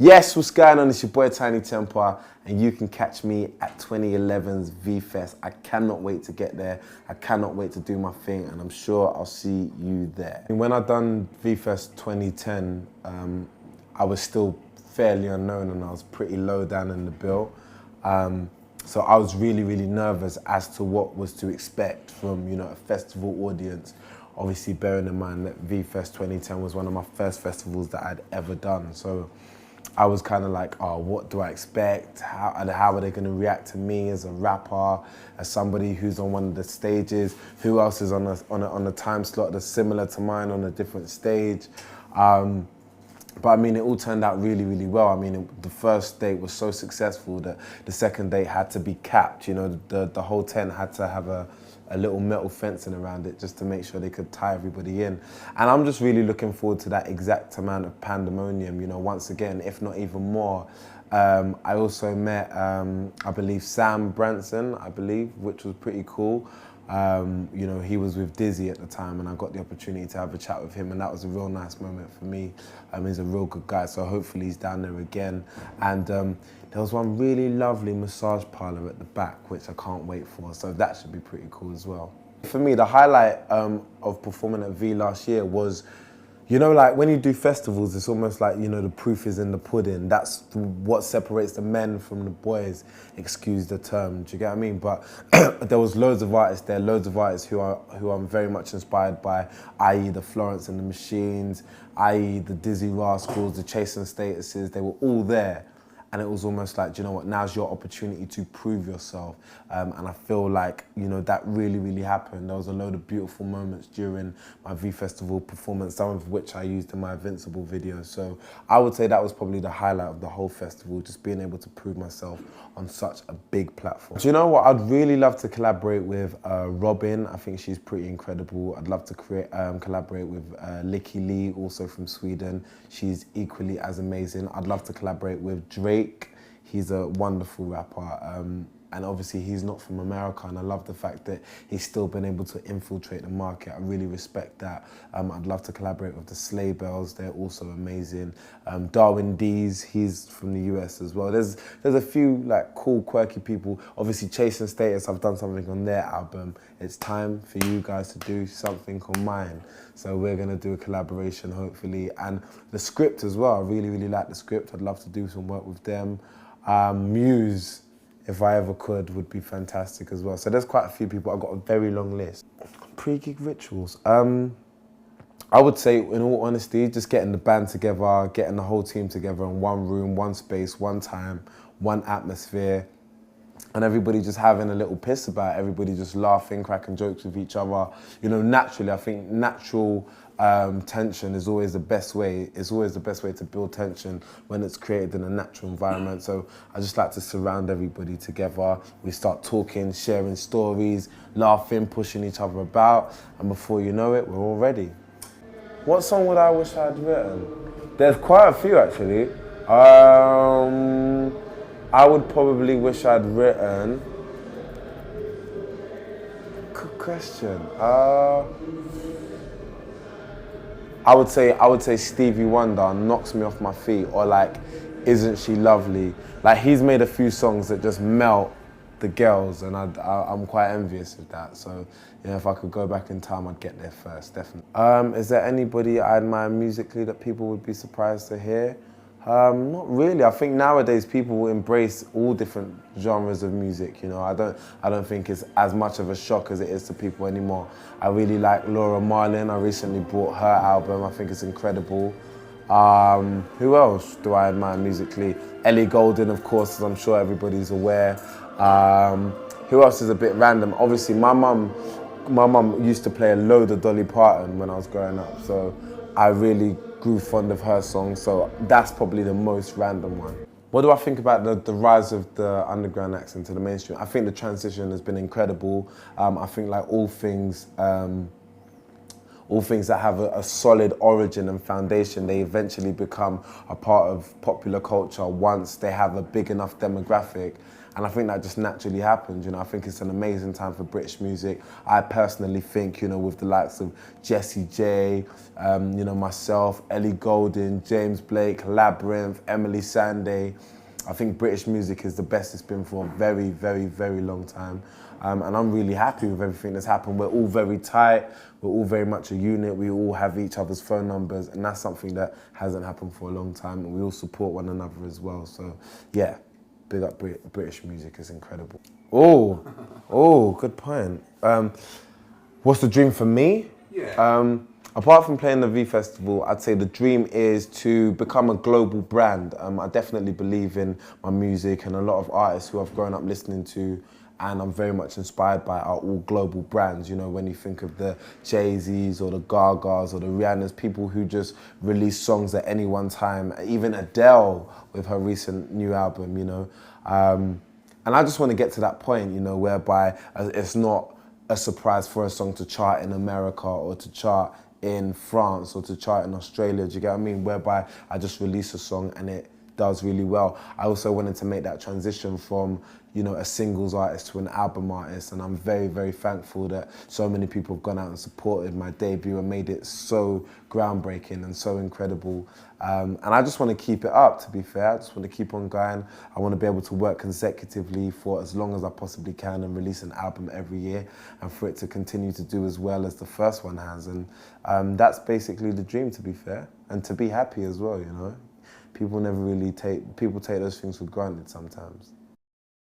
Yes, what's going on? It's your boy Tinie Tempah, and you can catch me at 2011's V-Fest. I cannot wait to get there. I cannot wait to do my thing, and I'm sure I'll see you there. When I done V-Fest 2010, I was still fairly unknown, and I was pretty low down in the bill. So I was really, really nervous as to what was to expect from, a festival audience. Obviously, bearing in mind that V-Fest 2010 was one of my first festivals that I'd ever done. So I was kind of like, oh, what do I expect? How are they going to react to me as a rapper, as somebody who's on one of the stages? Who else is on a time slot that's similar to mine on a different stage? But I mean, it all turned out really, really well. I mean, the first date was so successful that the second date had to be capped. The whole tent had to have a little metal fencing around it just to make sure they could tie everybody in. And I'm just really looking forward to that exact amount of pandemonium, once again, if not even more. I also met, I believe, Sam Branson, which was pretty cool. He was with Dizzy at the time, and I got the opportunity to have a chat with him, and that was a real nice moment for me. He's a real good guy, so hopefully he's down there again. And there was one really lovely massage parlor at the back, which I can't wait for, so that should be pretty cool as well. For me, the highlight of performing at V last year was, like when you do festivals, it's almost like, the proof is in the pudding. That's what separates the men from the boys, excuse the term, do you get what I mean? But there was loads of artists there, who I'm very much inspired by, i.e. the Florence and the Machines, i.e. the Dizzy Rascals, the Chase and Statuses, they were all there. And it was almost like, do you know what, now's your opportunity to prove yourself. And I feel like, that really, really happened. There was a load of beautiful moments during my V-Festival performance, some of which I used in my Invincible video. So I would say that was probably the highlight of the whole festival, just being able to prove myself on such a big platform. Do you know what, I'd really love to collaborate with Robin. I think she's pretty incredible. I'd love to collaborate with Licky Lee, also from Sweden. She's equally as amazing. I'd love to collaborate with Drake. He's a wonderful rapper, and obviously he's not from America, and I love the fact that he's still been able to infiltrate the market. I really respect that. I'd love to collaborate with the Sleigh Bells. They're also amazing. Darwin Dees, he's from the US as well. There's a few cool, quirky people. Obviously Chase and Status, I've done something on their album. It's time for you guys to do something on mine. So we're gonna do a collaboration, hopefully. And the script as well, I really, really like the script. I'd love to do some work with them. Muse, if I ever could, would be fantastic as well. So there's quite a few people. I've got a very long list. Pre-gig rituals. I would say, in all honesty, just getting the band together, getting the whole team together in one room, one space, one time, one atmosphere, and everybody just having a little piss about it, everybody just laughing, cracking jokes with each other. Naturally, I think natural tension is always the best way. It's always the best way to build tension when it's created in a natural environment. So I just like to surround everybody together. We start talking, sharing stories, laughing, pushing each other about, and before you know it, we're all ready. What song would I wish I'd written? There's quite a few, actually. I would probably wish I'd written. Good question. I would say Stevie Wonder, Knocks Me Off My Feet, or Isn't She Lovely? He's made a few songs that just melt the girls, and I'm quite envious of that. So if I could go back in time, I'd get there first, definitely. Is there anybody I admire musically that people would be surprised to hear? Not really. I think nowadays people will embrace all different genres of music. I don't think it's as much of a shock as it is to people anymore. I really like Laura Marlin. I recently bought her album. I think it's incredible. Who else do I admire musically? Ellie Goulding, of course, as I'm sure everybody's aware. Who else is a bit random? Obviously, my mum used to play a load of Dolly Parton when I was growing up, so I really grew fond of her songs, so that's probably the most random one. What do I think about the rise of the underground acts into the mainstream? I think the transition has been incredible. I think all things that have a solid origin and foundation, they eventually become a part of popular culture once they have a big enough demographic. And I think that just naturally happened, you know. I think it's an amazing time for British music. I personally think, you know, with the likes of Jessie J, you know, myself, Ellie Goulding, James Blake, Labyrinth, Emily Sandé, I think British music is the best it's been for a very, very, very long time. And I'm really happy with everything that's happened. We're all very tight. We're all very much a unit. We all have each other's phone numbers, and that's something that hasn't happened for a long time. And we all support one another as well. So, yeah, big up British music. Is incredible. Oh, good point. What's the dream for me? Yeah. Apart from playing the V Festival, I'd say the dream is to become a global brand. I definitely believe in my music, and a lot of artists who I've grown up listening to and I'm very much inspired by are all global brands. You know, when you think of the Jay-Z's or the Gagas or the Rihanna's, people who just release songs at any one time, even Adele with her recent new album, you know. And I just want to get to that point, you know, whereby it's not a surprise for a song to chart in America or to chart in France or to chart in Australia, do you get what I mean? Whereby I just release a song and it does really well. I also wanted to make that transition from, you know, a singles artist to an album artist, and I'm very, very thankful that so many people have gone out and supported my debut and made it so groundbreaking and so incredible. And I just want to keep it up, to be fair. I just want to keep on going. I want to be able to work consecutively for as long as I possibly can and release an album every year, and for it to continue to do as well as the first one has. And that's basically the dream, to be fair, and to be happy as well, you know. People take those things for granted sometimes.